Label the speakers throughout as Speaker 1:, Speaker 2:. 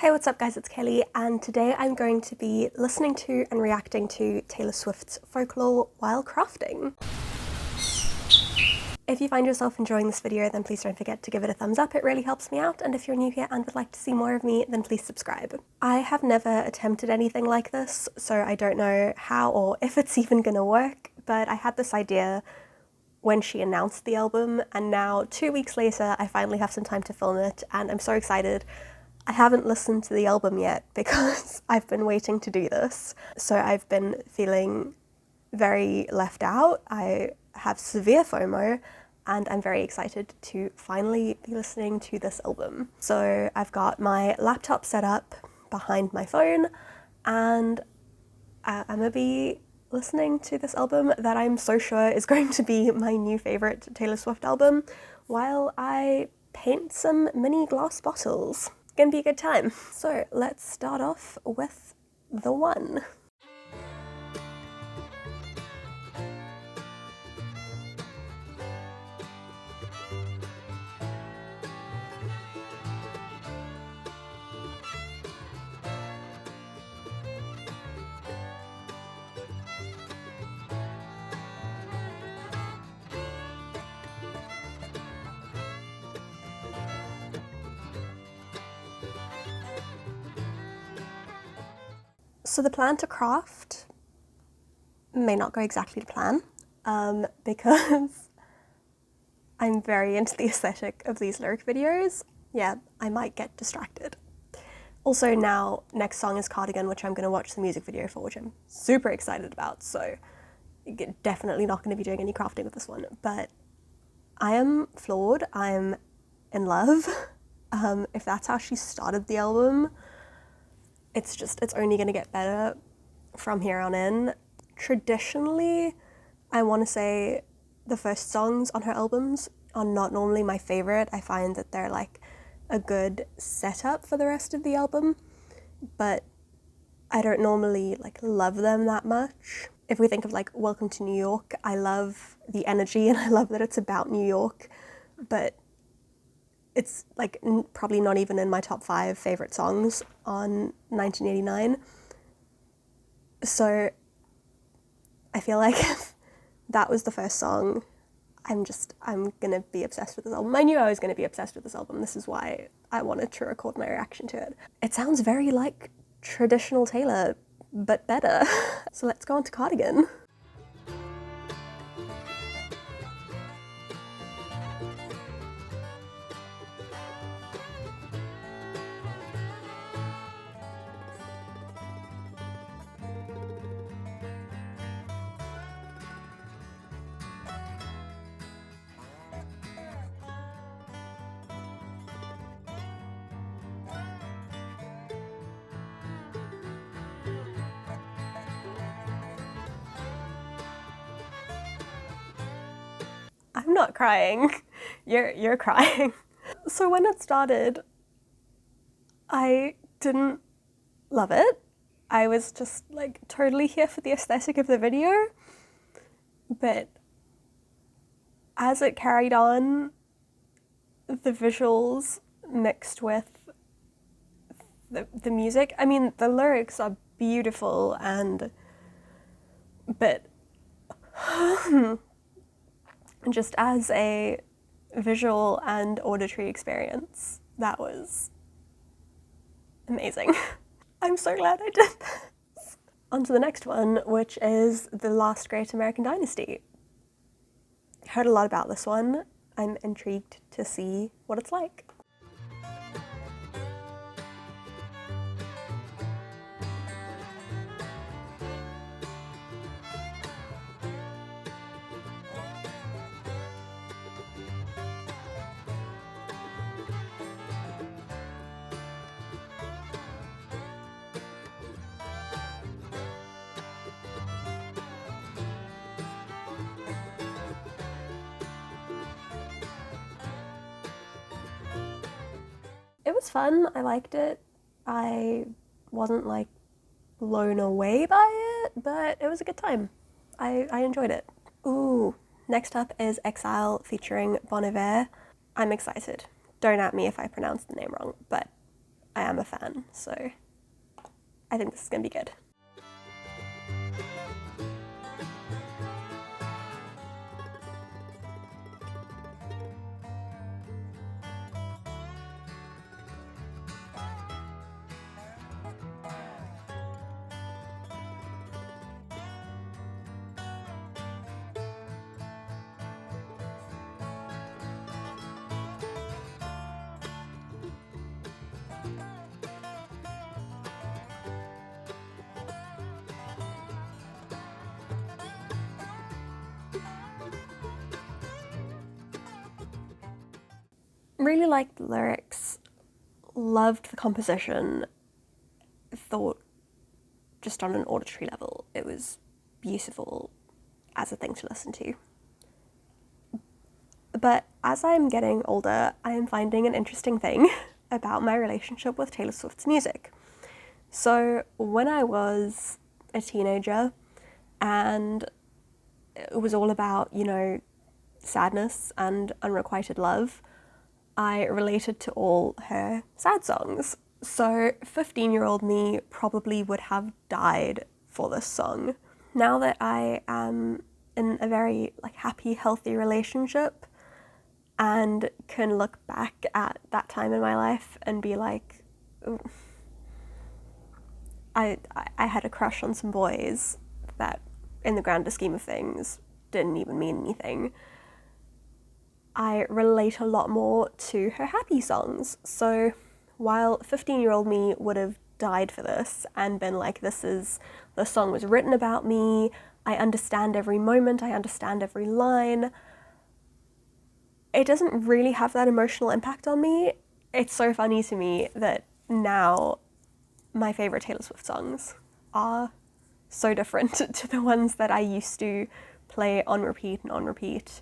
Speaker 1: Hey, what's up guys, it's Kelly, and today I'm going to be listening to and reacting to Taylor Swift's Folklore while crafting. If you find yourself enjoying this video, then please don't forget to give it a thumbs up, it really helps me out, and if you're new here and would like to see more of me, then please subscribe. I have never attempted anything like this, so I don't know how or if it's even gonna work, but I had this idea when she announced the album, and now 2 weeks later I finally have some time to film it, and I'm so excited. I haven't listened to the album yet because I've been waiting to do this. So I've been feeling very left out. I have severe FOMO and I'm very excited to finally be listening to this album. So I've got my laptop set up behind my phone and I'm gonna be listening to this album that I'm so sure is going to be my new favorite Taylor Swift album while I paint some mini glass bottles. Gonna be a good time. So let's start off with The One. So the plan to craft may not go exactly to plan, because I'm very into the aesthetic of these lyric videos. Yeah, I might get distracted. Also now, next song is Cardigan, which I'm going to watch the music video for, which I'm super excited about, so definitely not going to be doing any crafting with this one. But I am floored, I'm in love. If that's how she started the album, it's only going to get better from here on in. Traditionally, I want to say the first songs on her albums are not normally my favorite. I find that they're like a good setup for the rest of the album, but I don't normally like love them that much. If we think of like Welcome to New York, I love the energy and I love that it's about New York, but it's like probably not even in my top 5 favorite songs on 1989. So I feel like if that was the first song, I'm gonna be obsessed with this album. I knew I was gonna be obsessed with this album. This is why I wanted to record my reaction to it. It sounds very like traditional Taylor, but better. So let's go on to Cardigan. I'm not crying. You're crying. So when it started, I didn't love it. I was just like totally here for the aesthetic of the video. But as it carried on, the visuals mixed with the music, I mean, the lyrics are beautiful but just as a visual and auditory experience, that was amazing. I'm so glad I did this. On to the next one, which is The Last Great American Dynasty. Heard a lot about this one. I'm intrigued to see what it's like. It was fun, I liked it. I wasn't like blown away by it, but it was a good time. I enjoyed it. Ooh, next up is Exile featuring Bon Iver. I'm excited. Don't at me if I pronounce the name wrong, but I am a fan, so I think this is gonna be good. Really liked the lyrics, loved the composition, thought just on an auditory level it was beautiful as a thing to listen to. But as I'm getting older, I am finding an interesting thing about my relationship with Taylor Swift's music. So when I was a teenager and it was all about, you know, sadness and unrequited love, I related to all her sad songs. So 15-year-old me probably would have died for this song. Now that I am in a very happy, healthy relationship and can look back at that time in my life and be like, ooh, I had a crush on some boys that in the grander scheme of things didn't even mean anything. I relate a lot more to her happy songs. So while 15-year-old me would have died for this and been like, the song was written about me, I understand every moment, I understand every line, it doesn't really have that emotional impact on me. It's so funny to me that now my favorite Taylor Swift songs are so different to the ones that I used to play on repeat and on repeat.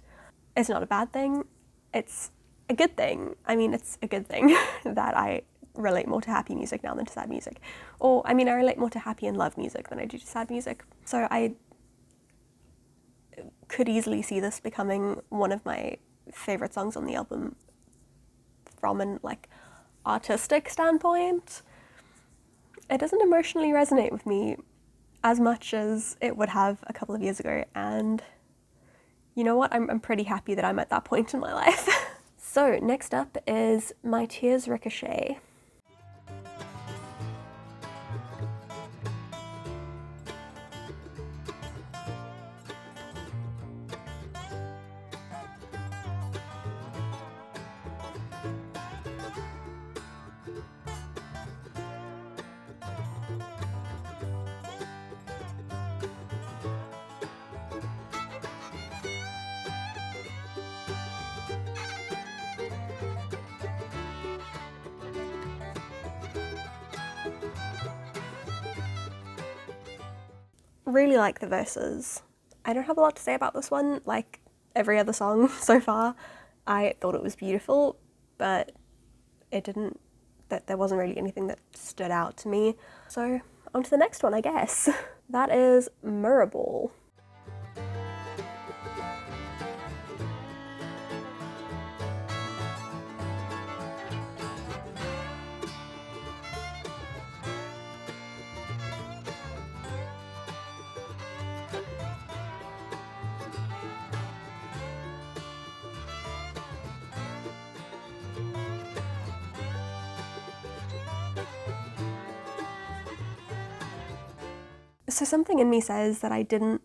Speaker 1: It's not a bad thing, it's a good thing. I mean, it's a good thing that I relate more to happy music now than to sad music. Or, I mean, I relate more to happy and love music than I do to sad music. So I could easily see this becoming one of my favorite songs on the album from an artistic standpoint. It doesn't emotionally resonate with me as much as it would have a couple of years ago, and you know what? I'm pretty happy that I'm at that point in my life. So next up is My Tears Ricochet. Really like the verses. I don't have a lot to say about this one. Like every other song so far, I thought it was beautiful, but there wasn't really anything that stood out to me. So on to the next one, I guess. That is Mirrorball. So something in me says that I didn't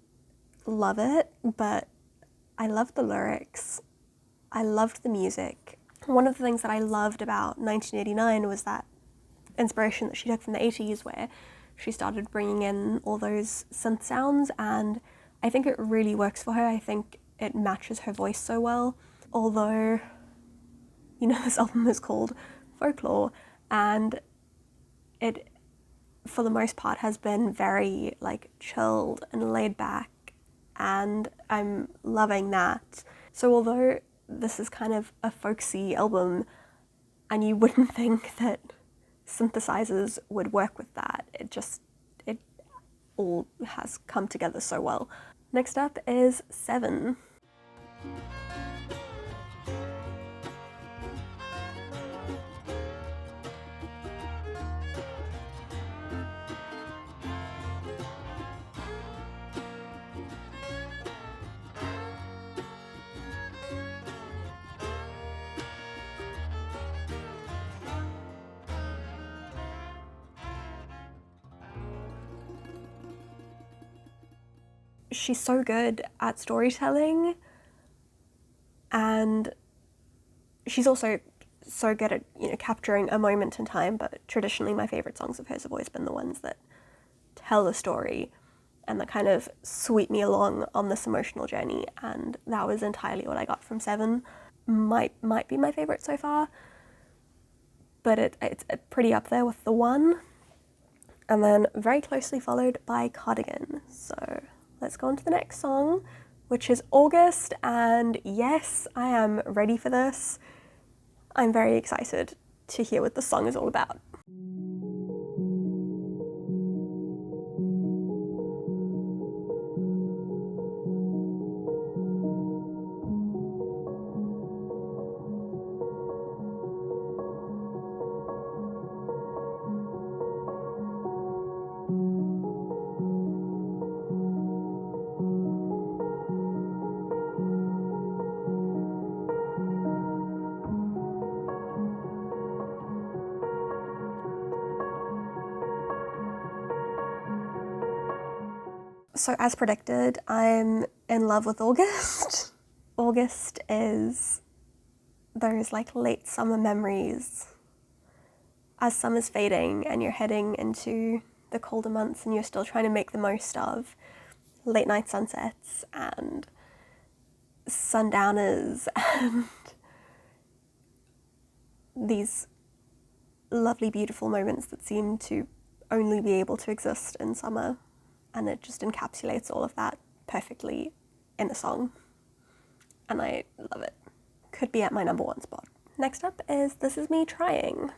Speaker 1: love it, but I loved the lyrics. I loved the music. One of the things that I loved about 1989 was that inspiration that she took from the 80s, where she started bringing in all those synth sounds, and I think it really works for her. I think it matches her voice so well. Although, you know, this album is called Folklore, and it, for the most part, has been very chilled and laid back, and I'm loving that. So although this is kind of a folksy album and you wouldn't think that synthesizers would work with that, it all has come together so well. Next up is 7. she's so good at storytelling, and she's also so good at, you know, capturing a moment in time. But traditionally my favourite songs of hers have always been the ones that tell a story and that kind of sweep me along on this emotional journey, and that was entirely what I got from Seven. Might be my favourite so far, but it's pretty up there with The One, and then very closely followed by Cardigan. So let's go on to the next song, which is August, and yes, I am ready for this. I'm very excited to hear what the song is all about. So as predicted, I'm in love with August. August is those like late summer memories as summer's fading and you're heading into the colder months and you're still trying to make the most of late night sunsets and sundowners and these lovely, beautiful moments that seem to only be able to exist in summer. And it just encapsulates all of that perfectly in a song. And I love it. Could be at my number one spot. Next up is This Is Me Trying.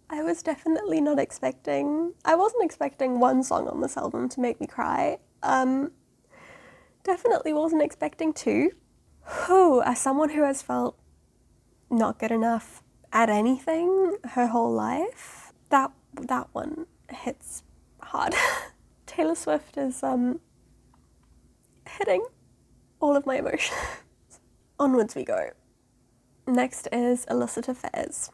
Speaker 1: I was definitely not expecting, I wasn't expecting one song on this album to make me cry. Definitely wasn't expecting two. As someone who has felt not good enough at anything her whole life, that one hits hard. Taylor Swift is hitting all of my emotions. Onwards we go. Next is Illicit Affairs.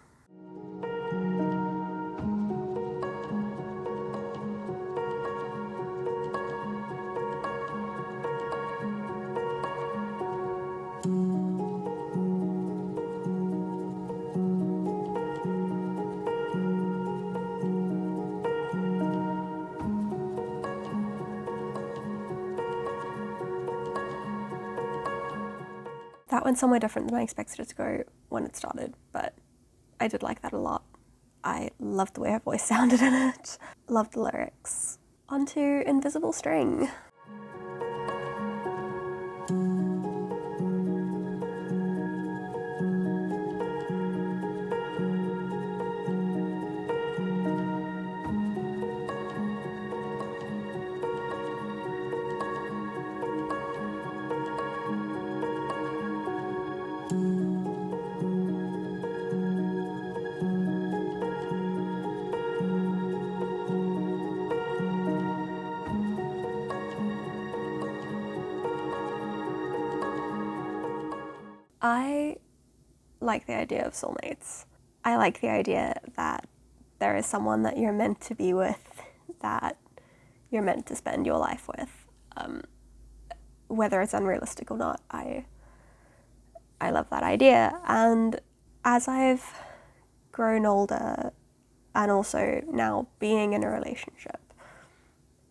Speaker 1: That went somewhere different than I expected it to go when it started, but I did like that a lot. I loved the way her voice sounded in it. Loved the lyrics. On to Invisible String. I like the idea of soulmates. I like the idea that there is someone that you're meant to be with, that you're meant to spend your life with. Whether it's unrealistic or not, I love that idea. And as I've grown older and also now being in a relationship,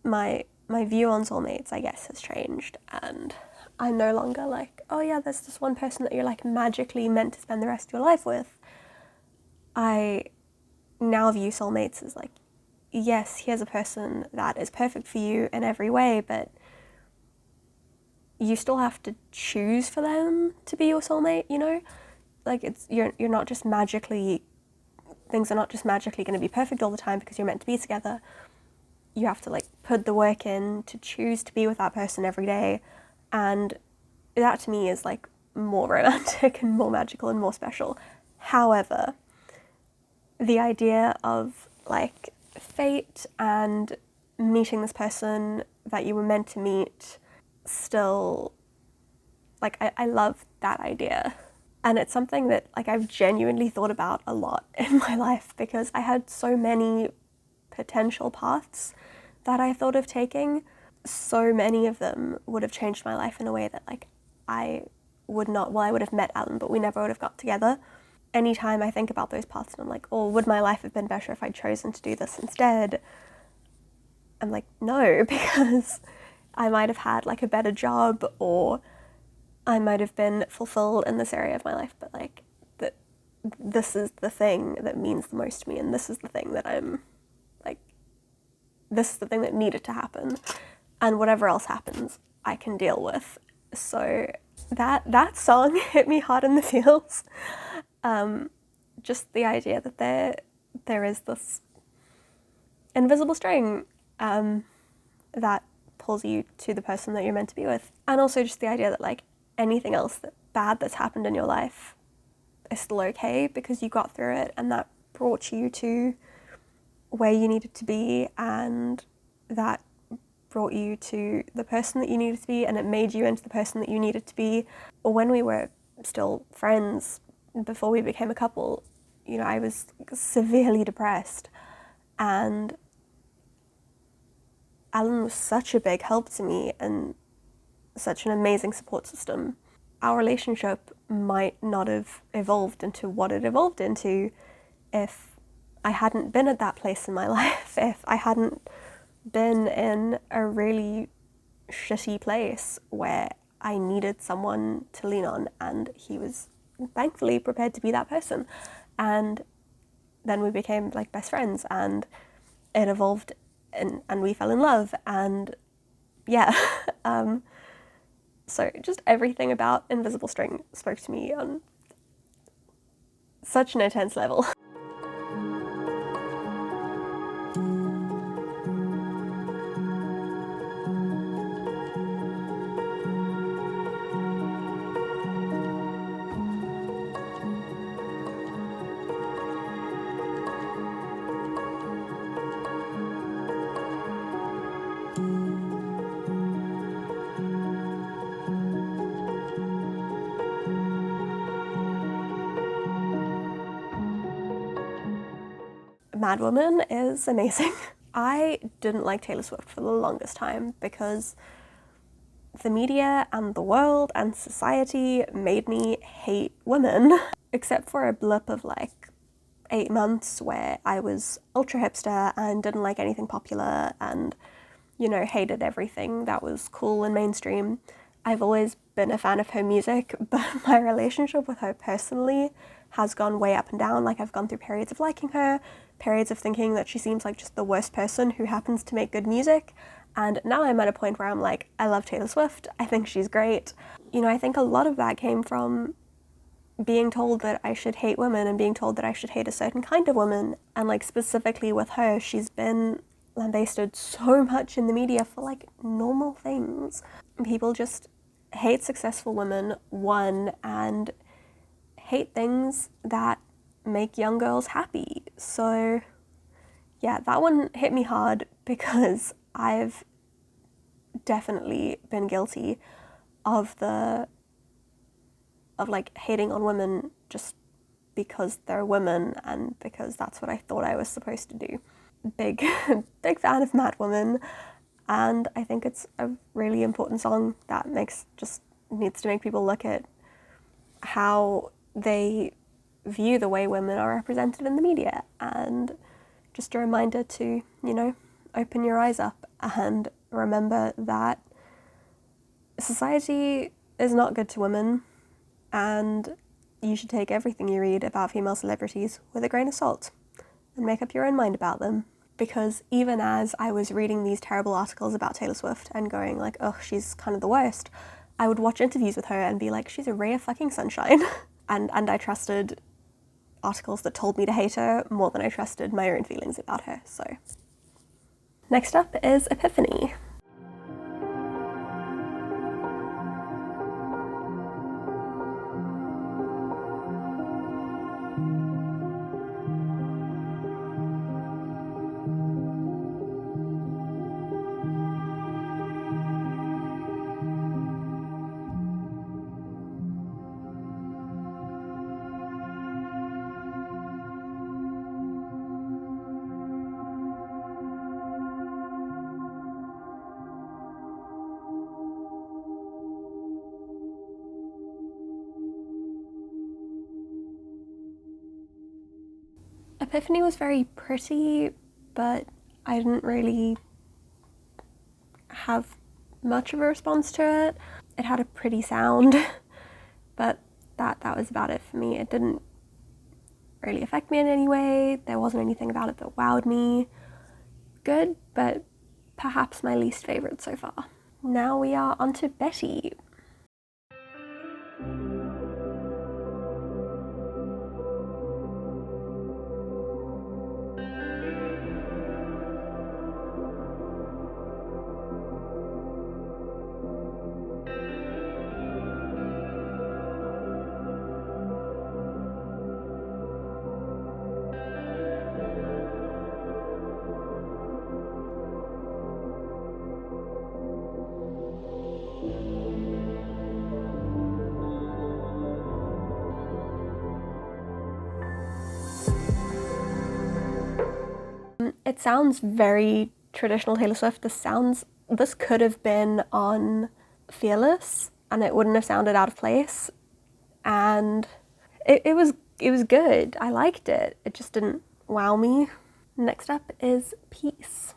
Speaker 1: my view on soulmates, I guess, has changed, and I'm no longer like, oh yeah, there's this one person that you're like magically meant to spend the rest of your life with. I now view soulmates as like, yes, here's a person that is perfect for you in every way, but you still have to choose for them to be your soulmate, you know? Like you're not just magically, things are not just magically going to be perfect all the time because you're meant to be together. You have to like put the work in to choose to be with that person every day. And that to me is like more romantic and more magical and more special. However, the idea of like fate and meeting this person that you were meant to meet, still, like, I love that idea. And it's something that like I've genuinely thought about a lot in my life, because I had so many potential paths that I thought of taking. So many of them would have changed my life in a way that like I would have met Alan, but we never would have got together. Anytime I think about those paths and I'm like, oh, would my life have been better if I'd chosen to do this instead? I'm like, no, because I might have had like a better job, or I might have been fulfilled in this area of my life, but like this is the thing that means the most to me, and this is the thing that this is the thing that needed to happen, and whatever else happens, I can deal with. So that song hit me hard in the feels. Just the idea that there is this invisible string that pulls you to the person that you're meant to be with, and also just the idea that like anything else bad that's happened in your life is still okay, because you got through it, and that brought you to where you needed to be, and that brought you to the person that you needed to be, and it made you into the person that you needed to be. When we were still friends, before we became a couple, you know, I was severely depressed, and Alan was such a big help to me and such an amazing support system. Our relationship might not have evolved into what it evolved into if I hadn't been at that place in my life, if I hadn't been in a really shitty place where I needed someone to lean on, and he was thankfully prepared to be that person. And then we became like best friends, and it evolved, and we fell in love, and yeah. So just everything about Invisible String spoke to me on such an intense level. Mad Woman is amazing. I didn't like Taylor Swift for the longest time because the media and the world and society made me hate women, except for a blip of like 8 months where I was ultra hipster and didn't like anything popular and, you know, hated everything that was cool and mainstream. I've always been a fan of her music, but my relationship with her personally has gone way up and down. Like, I've gone through periods of liking her, periods of thinking that she seems like just the worst person who happens to make good music, and now I'm at a point where I'm like, I love Taylor Swift, I think she's great. You know, I think a lot of that came from being told that I should hate women and being told that I should hate a certain kind of woman, and like specifically with her, she's been lambasted so much in the media for like normal things. People just hate successful women, one, and hate things that make young girls happy. So yeah, that one hit me hard because I've definitely been guilty of like hating on women just because they're women and because that's what I thought I was supposed to do. Big fan of Mad Woman, and I think it's a really important song that needs to make people look at how they view the way women are represented in the media, and just a reminder to, you know, open your eyes up and remember that society is not good to women, and you should take everything you read about female celebrities with a grain of salt and make up your own mind about them. Because even as I was reading these terrible articles about Taylor Swift and going like, oh, she's kind of the worst, I would watch interviews with her and be like, she's a ray of fucking sunshine. and I trusted articles that told me to hate her more than I trusted my own feelings about her. So next up is Epiphany. Epiphany was very pretty, but I didn't really have much of a response to it. It had a pretty sound, but that was about it for me. It didn't really affect me in any way. There wasn't anything about it that wowed me. Good, but perhaps my least favourite so far. Now we are onto Betty. It sounds very traditional Taylor Swift. This could have been on Fearless and it wouldn't have sounded out of place. And it was good. I liked it. It just didn't wow me. Next up is Peace.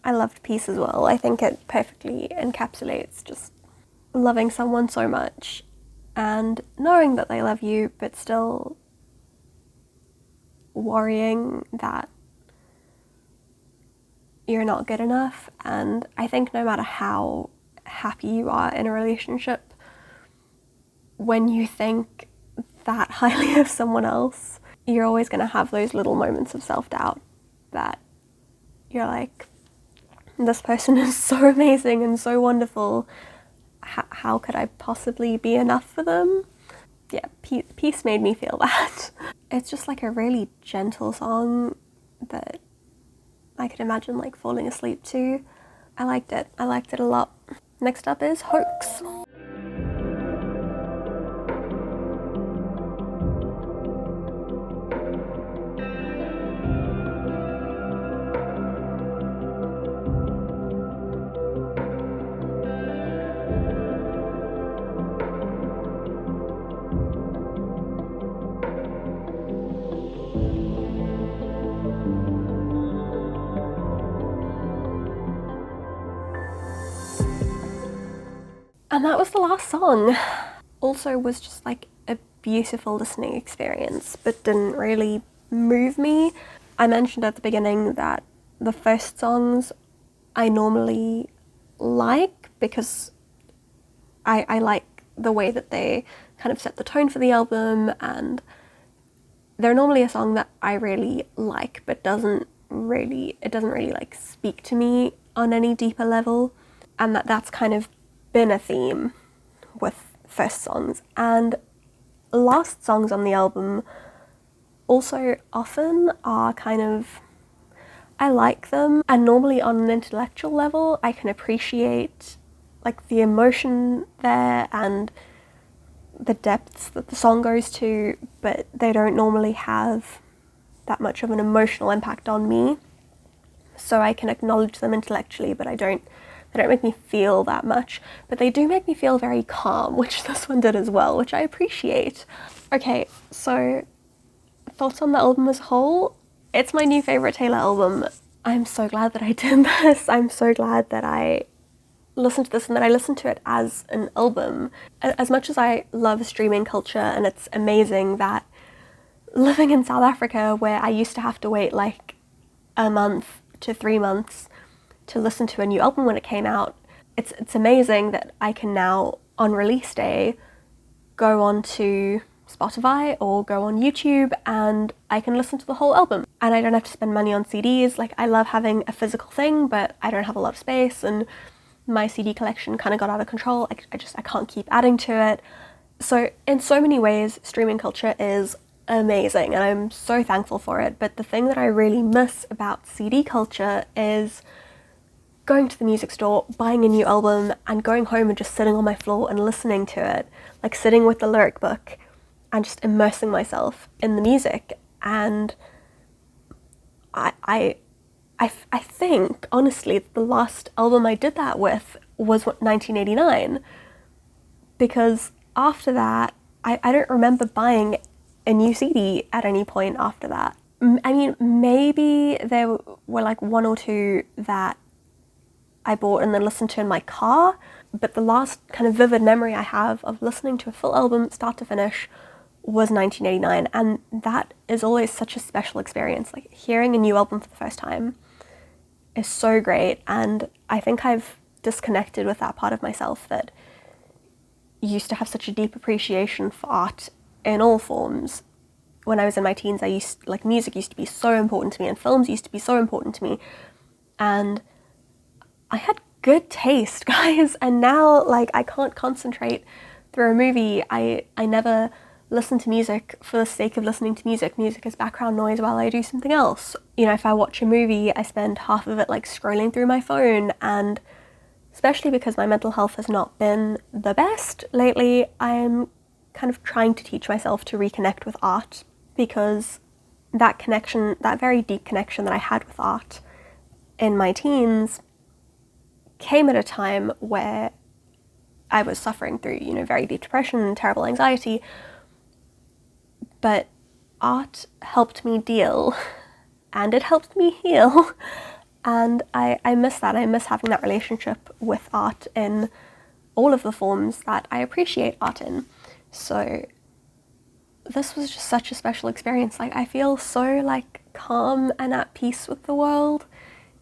Speaker 1: I loved Peace as well. I think it perfectly encapsulates just loving someone so much and knowing that they love you, but still worrying that you're not good enough. And I think no matter how happy you are in a relationship, when you think that highly of someone else, you're always going to have those little moments of self-doubt that you're like, this person is so amazing and so wonderful. How could I possibly be enough for them? Yeah, Peace made me feel that. It's just like a really gentle song that I could imagine like falling asleep to. I liked it a lot. Next up is Hoax. And that was the last song. Also was just like a beautiful listening experience, but didn't really move me. I mentioned at the beginning that the first songs I normally like because I like the way that they kind of set the tone for the album, and they're normally a song that I really like, but it doesn't really like speak to me on any deeper level, and that's kind of been a theme with first songs. And last songs on the album also often are kind of, I like them, and normally on an intellectual level I can appreciate like the emotion there and the depths that the song goes to, but they don't normally have that much of an emotional impact on me. So I can acknowledge them intellectually, but they don't make me feel that much, but they do make me feel very calm, which this one did as well, which I appreciate. Okay, so thoughts on the album as a whole? It's my new favourite Taylor album. I'm so glad that I did this. I'm so glad that I listened to this and that I listened to it as an album. As much as I love streaming culture, and it's amazing that living in South Africa, where I used to have to wait like a month to 3 months to listen to a new album when it came out, it's amazing that I can now, on release day, go on to Spotify or go on YouTube and I can listen to the whole album. And I don't have to spend money on CDs. Like, I love having a physical thing, but I don't have a lot of space, and my CD collection kind of got out of control. I can't keep adding to it. So in so many ways, streaming culture is amazing and I'm so thankful for it. But the thing that I really miss about CD culture is going to the music store, buying a new album, and going home and just sitting on my floor and listening to it, like sitting with the lyric book and just immersing myself in the music. And I think, honestly, the last album I did that with was 1989, because after that, I don't remember buying a new CD at any point after that. I mean, maybe there were like one or two that I bought and then listened to in my car, but the last kind of vivid memory I have of listening to a full album start to finish was 1989, and that is always such a special experience. Like, hearing a new album for the first time is so great, and I think I've disconnected with that part of myself that used to have such a deep appreciation for art in all forms. When I was in my teens, music used to be so important to me, and films used to be so important to me, and I had good taste, guys, and now, like, I can't concentrate through a movie. I never listen to music for the sake of listening to music. Music is background noise while I do something else. You know, if I watch a movie, I spend half of it, like, scrolling through my phone, and especially because my mental health has not been the best lately, I'm kind of trying to teach myself to reconnect with art, because that connection, that very deep connection that I had with art in my teens, came at a time where I was suffering through, you know, very deep depression and terrible anxiety. But art helped me deal, and it helped me heal. And I miss that. I miss having that relationship with art in all of the forms that I appreciate art in. So this was just such a special experience. Like, I feel so, like, calm and at peace with the world,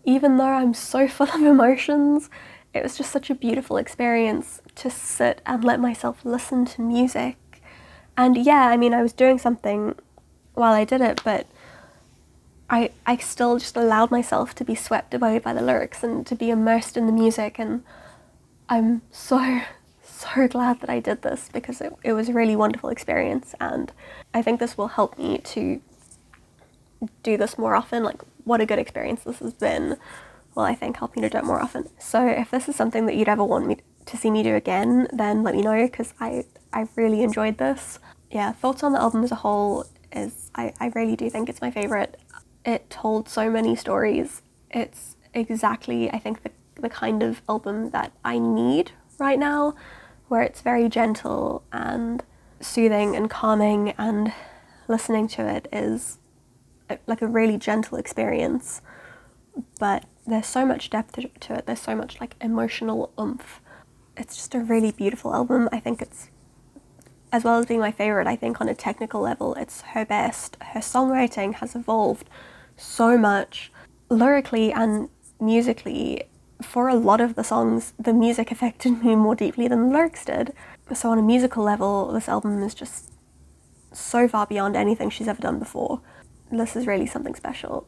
Speaker 1: even though I'm so full of emotions. It was just such a beautiful experience to sit and let myself listen to music. And yeah, I mean, I was doing something while I did it, but I still just allowed myself to be swept away by the lyrics and to be immersed in the music. And I'm so glad that I did this, because it was a really wonderful experience, and I think this will help me to do this more often. Like, what a good experience this has been will, I think, help me to do it more often. So if this is something that you'd ever want me to see me do again, then let me know, because I really enjoyed this. Yeah, thoughts on the album as a whole is, I really do think it's my favourite. It told so many stories. It's exactly, I think, the kind of album that I need right now, where it's very gentle and soothing and calming, and listening to it is like a really gentle experience. But there's so much depth to it. There's so much, like, emotional oomph. It's just a really beautiful album. I think it's, as well as being my favourite, I think on a technical level, it's her best. Her songwriting has evolved so much, lyrically and musically. For a lot of the songs, the music affected me more deeply than the lyrics did. So on a musical level, this album is just so far beyond anything she's ever done before. This is really something special.